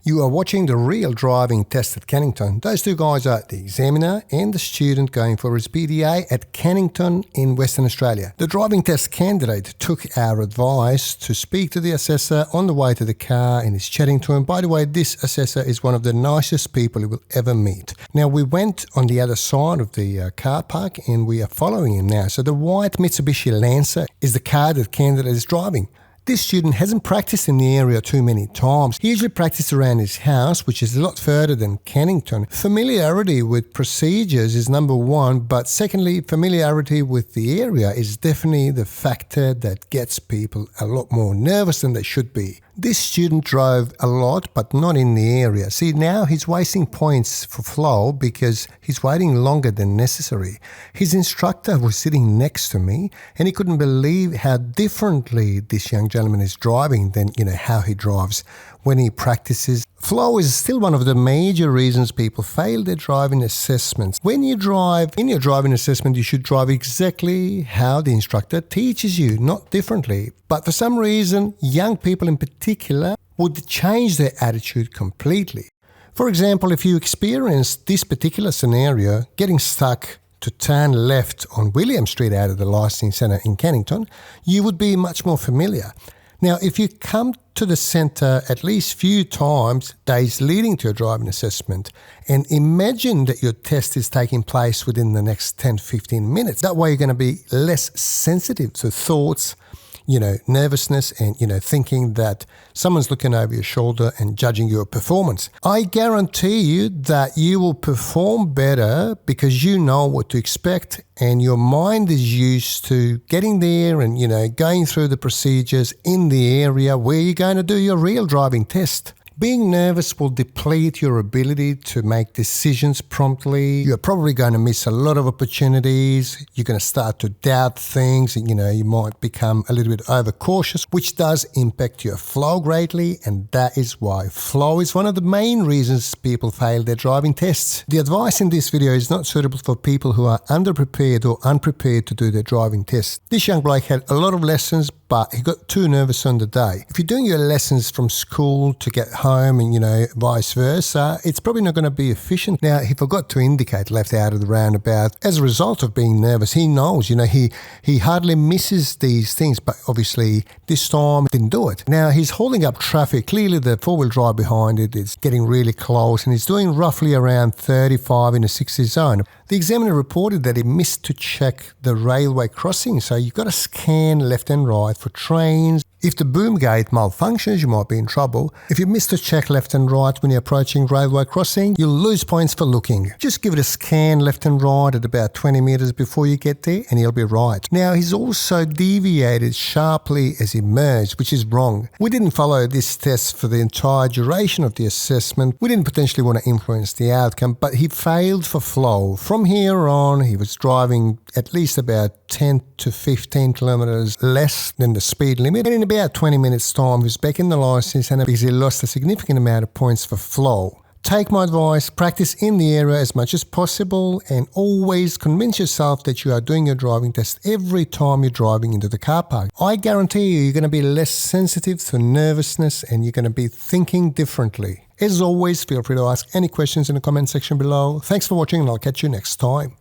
You are watching the real driving test at Cannington. Those two guys are the examiner and the student going for his PDA at Cannington in Western Australia. The driving test candidate took our advice to speak to the assessor on the way to the car and is chatting to him. By the way, this assessor is one of the nicest people you will ever meet. Now, we went on the other side of the car park and we are following him now. So the white Mitsubishi Lancer is the car that the candidate is driving. This student hasn't practiced in the area too many times. He usually practices around his house, which is a lot further than Cannington. Familiarity with procedures is number one, but secondly, familiarity with the area is definitely the factor that gets people a lot more nervous than they should be. This student drove a lot, but not in the area. See, now he's wasting points for flow because he's waiting longer than necessary. His instructor was sitting next to me and he couldn't believe how differently this young gentleman is driving than, how he drives when he practices. Flow is still one of the major reasons people fail their driving assessments. When you drive, in your driving assessment, you should drive exactly how the instructor teaches you, not differently. But for some reason, young people in particular would change their attitude completely. For example, if you experience this particular scenario, getting stuck to turn left on William Street out of the licensing centre in Cannington, you would be much more familiar. Now, if you come to the centre at least few times, days leading to your driving assessment, and imagine that your test is taking place within the next 10-15 minutes. That way you're going to be less sensitive to thoughts, nervousness and, thinking that someone's looking over your shoulder and judging your performance. I guarantee you that you will perform better because you know what to expect and your mind is used to getting there and, going through the procedures in the area where you're going to do your real driving test. Being nervous will deplete your ability to make decisions promptly. You're probably going to miss a lot of opportunities. You're going to start to doubt things. And, you might become a little bit overcautious, which does impact your flow greatly. And that is why flow is one of the main reasons people fail their driving tests. The advice in this video is not suitable for people who are underprepared or unprepared to do their driving test. This young bloke had a lot of lessons, but he got too nervous on the day. If you're doing your lessons from school to get home and, vice versa, it's probably not going to be efficient. Now, he forgot to indicate left out of the roundabout. As a result of being nervous, he knows, he hardly misses these things, but obviously this time didn't do it. Now, he's holding up traffic. Clearly, the four-wheel drive behind it is getting really close and he's doing roughly around 35 in a 60 zone. The examiner reported that he missed to check the railway crossing, so you've got to scan left and right for trains. If the boom gate malfunctions, you might be in trouble. If you miss to check left and right when you're approaching railway crossing, you'll lose points for looking. Just give it a scan left and right at about 20 metres before you get there and you'll be right. Now, he's also deviated sharply as he merged, which is wrong. We didn't follow this test for the entire duration of the assessment. We didn't potentially want to influence the outcome, but he failed for flow. From here on, he was driving at least about 10 to 15 kilometres less than the speed limit. And in about 20 minutes time, he was back in the licence and because he lost a significant amount of points for flow. Take my advice, practice in the area as much as possible and always convince yourself that you are doing your driving test every time you're driving into the car park. I guarantee you're going to be less sensitive to nervousness and you're going to be thinking differently. As always, feel free to ask any questions in the comment section below. Thanks for watching and I'll catch you next time.